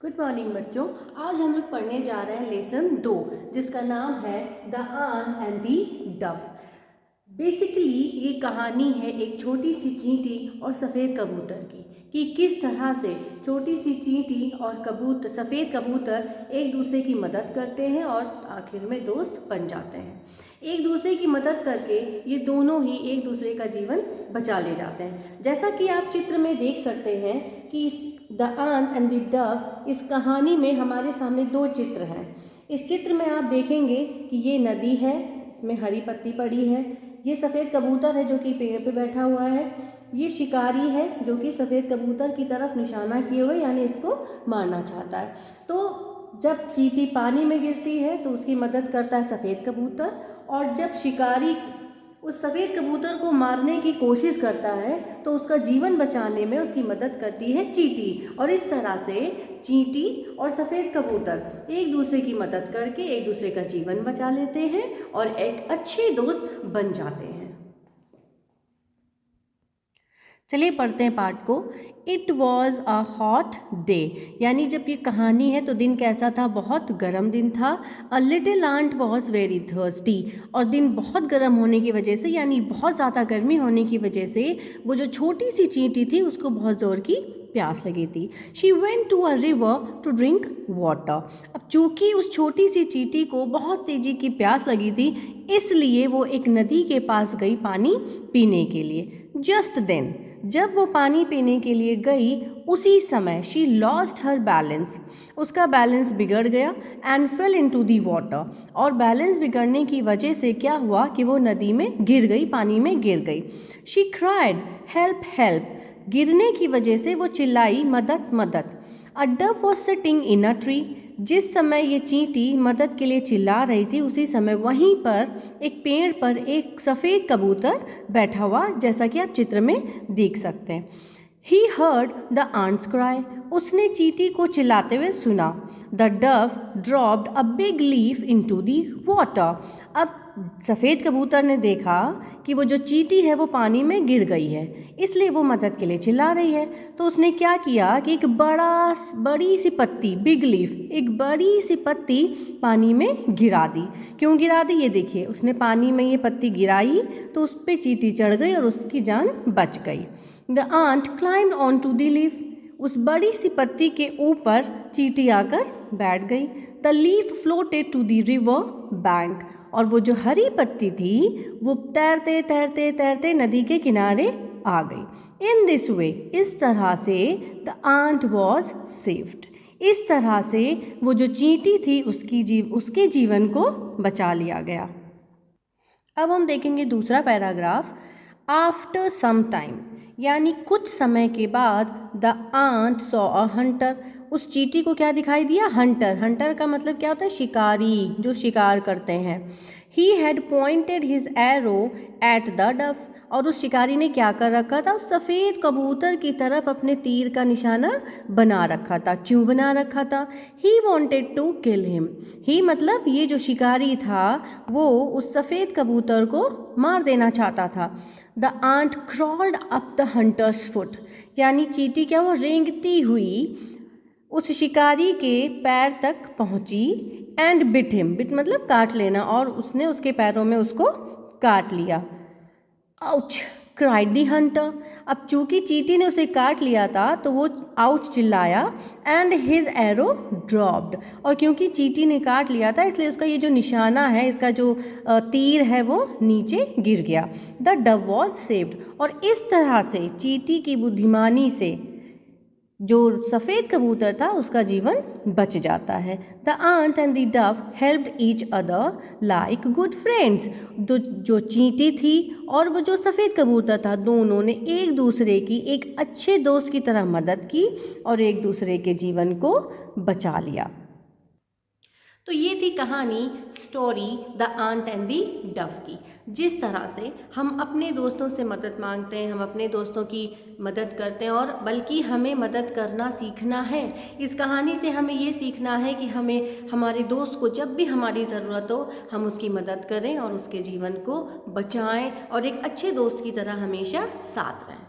Good morning बच्चों। आज हम लोग पढ़ने जा रहे हैं लेसन 2 जिसका नाम है the ant and the dove. Basically ये कहानी है एक छोटी सी चींटी और सफ़ेद कबूतर की कि किस तरह से छोटी सी चींटी और सफ़ेद कबूतर एक दूसरे की मदद करते हैं और आखिर में दोस्त बन जाते हैं। एक दूसरे की मदद करके ये दोनों ही एक दूसरे का जीवन बचा ले जाते हैं। जैसा कि आप चित्र में देख सकते हैं कि इस the ant and the dove इस कहानी में हमारे सामने 2 चित्र हैं। इस चित्र में आप देखेंगे कि ये नदी है, इसमें हरी पत्ती पड़ी है। ये सफ़ेद कबूतर है जो कि पेड़ पे बैठा हुआ है। ये शिकारी है जो कि सफ़ेद कबूतर की तरफ निशाना किए हुए यानी इसको मारना चाहता है। तो जब चींटी पानी में गिरती है तो उसकी मदद करता है सफ़ेद कबूतर, और जब शिकारी उस सफ़ेद कबूतर को मारने की कोशिश करता है तो उसका जीवन बचाने में उसकी मदद करती है चींटी। और इस तरह से चींटी और सफ़ेद कबूतर एक दूसरे की मदद करके एक दूसरे का जीवन बचा लेते हैं और एक अच्छे दोस्त बन जाते हैं। चलिए पढ़ते हैं पाठ को। It was a hot day, यानी जब ये कहानी है तो दिन कैसा था, बहुत गर्म दिन था। A little ant was very thirsty, और दिन बहुत गर्म होने की वजह से यानी बहुत ज़्यादा गर्मी होने की वजह से वो जो छोटी सी चींटी थी उसको बहुत ज़ोर की प्यास लगी थी। She went to a river to drink water. अब चूँकि उस छोटी सी चींटी को बहुत तेज़ी की प्यास लगी थी इसलिए वो एक नदी के पास गई पानी पीने के लिए। जस्ट देन, जब वो पानी पीने के लिए गई उसी समय शी लॉस्ट हर बैलेंस, उसका बैलेंस बिगड़ गया and fail into the water, और बैलेंस बिगड़ने की वजह से क्या हुआ कि वो नदी में गिर गई, पानी में गिर गई। शी क्राइड हेल्प हेल्प, गिरने की वजह से वो चिल्लाई मदद मदद। A dove was sitting in a tree, जिस समय ये चींटी मदद के लिए चिल्ला रही थी उसी समय वहीं पर एक पेड़ पर एक सफ़ेद कबूतर बैठा हुआ, जैसा कि आप चित्र में देख सकते हैं। He heard the ant's cry, उसने चींटी को चिल्लाते हुए सुना। The dove dropped a big leaf into the water, अब सफ़ेद कबूतर ने देखा कि वो जो चींटी है वो पानी में गिर गई है, इसलिए वो मदद के लिए चिल्ला रही है। तो उसने क्या किया कि एक बड़ी सी पत्ती, बिग लीफ, एक बड़ी सी पत्ती पानी में गिरा दी। क्यों गिरा दी ये देखिए, उसने पानी में ये पत्ती गिराई तो उस पर चींटी चढ़ गई और उसकी जान बच गई। The ant climbed on to the leaf, उस बड़ी सी पत्ती के ऊपर चींटी आकर बैठ गई। The leaf floated to the river bank, और वो जो हरी पत्ती थी वो तैरते तैरते तैरते नदी के किनारे आ गई। इन दिस वे, इस तरह से द आंट वॉज सेव्ड, इस तरह से वो जो चींटी थी उसके जीवन को बचा लिया गया। अब हम देखेंगे दूसरा पैराग्राफ। आफ्टर सम टाइम, यानी कुछ समय के बाद the ant saw a hunter, उस चींटी को क्या दिखाई दिया, हंटर। हंटर का मतलब क्या होता है, शिकारी, जो शिकार करते हैं। He had pointed his arrow at the Dove, और उस शिकारी ने क्या कर रखा था, उस सफ़ेद कबूतर की तरफ अपने तीर का निशाना बना रखा था। क्यों बना रखा था, he wanted to kill him, he मतलब ये जो शिकारी था वो उस सफ़ेद कबूतर को मार देना चाहता था। The ant crawled up the hunter's foot, यानी चींटी क्या, वो रेंगती हुई उस शिकारी के पैर तक पहुंची। एंड बिट हिम, बिट मतलब काट लेना, और उसने उसके पैरों में उसको काट लिया। आउच क्राइड दी हंटर, अब चूंकि चींटी ने उसे काट लिया था तो वो आउच चिल्लाया। एंड हिज एरो ड्रॉप्ड, और क्योंकि चींटी ने काट लिया था इसलिए उसका ये जो निशाना है, इसका जो तीर है वो नीचे गिर गया। द डव वॉज सेव्ड, और इस तरह से चींटी की बुद्धिमानी से जो सफ़ेद कबूतर था उसका जीवन बच जाता है। The ant and the dove helped each other like good friends, जो चींटी थी और वो जो सफ़ेद कबूतर था दोनों ने एक दूसरे की एक अच्छे दोस्त की तरह मदद की और एक दूसरे के जीवन को बचा लिया। तो ये थी कहानी story the ant and the dove की। जिस तरह से हम अपने दोस्तों से मदद मांगते हैं, हम अपने दोस्तों की मदद करते हैं, और बल्कि हमें मदद करना सीखना है। इस कहानी से हमें ये सीखना है कि हमें हमारे दोस्त को जब भी हमारी ज़रूरत हो हम उसकी मदद करें और उसके जीवन को बचाएं और एक अच्छे दोस्त की तरह हमेशा साथ रहें।